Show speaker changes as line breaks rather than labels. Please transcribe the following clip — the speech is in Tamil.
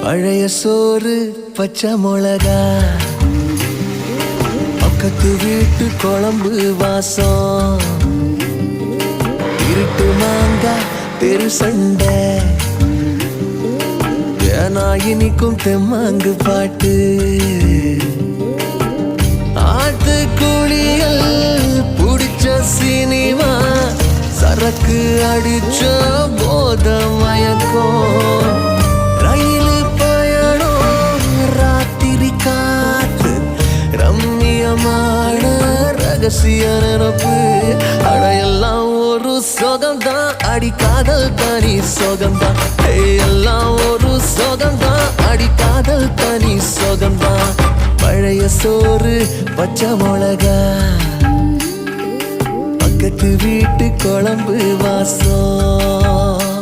பழைய சோறு பச்சை மிளகா, பக்கத்து வீட்டு குழம்பு வாசம், இருட்டு மாங்கா தெரு சண்டை, ஏனா இனிக்கும் தெம்மாங்கு பாட்டு, ஆட்டு குளியல் புடிச்ச சினிமா, சரக்கு அடிச்ச போத மயக்கம், ரயிலு பயணம் ராத்திரி காத்து, ரம்மியமான ரகசிய நினப்பு, அடையெல்லாம் ஒரு சொகம்தான், அடிக்காதல் தனி சொகம்தான், எல்லாம் ஒரு சொகம்தான், அடிக்காதல் தனி சொகம்தான். பழைய சோறு பச்சை மிளகா, பக்கத்து வீட்டு குழம்பு வாசம்.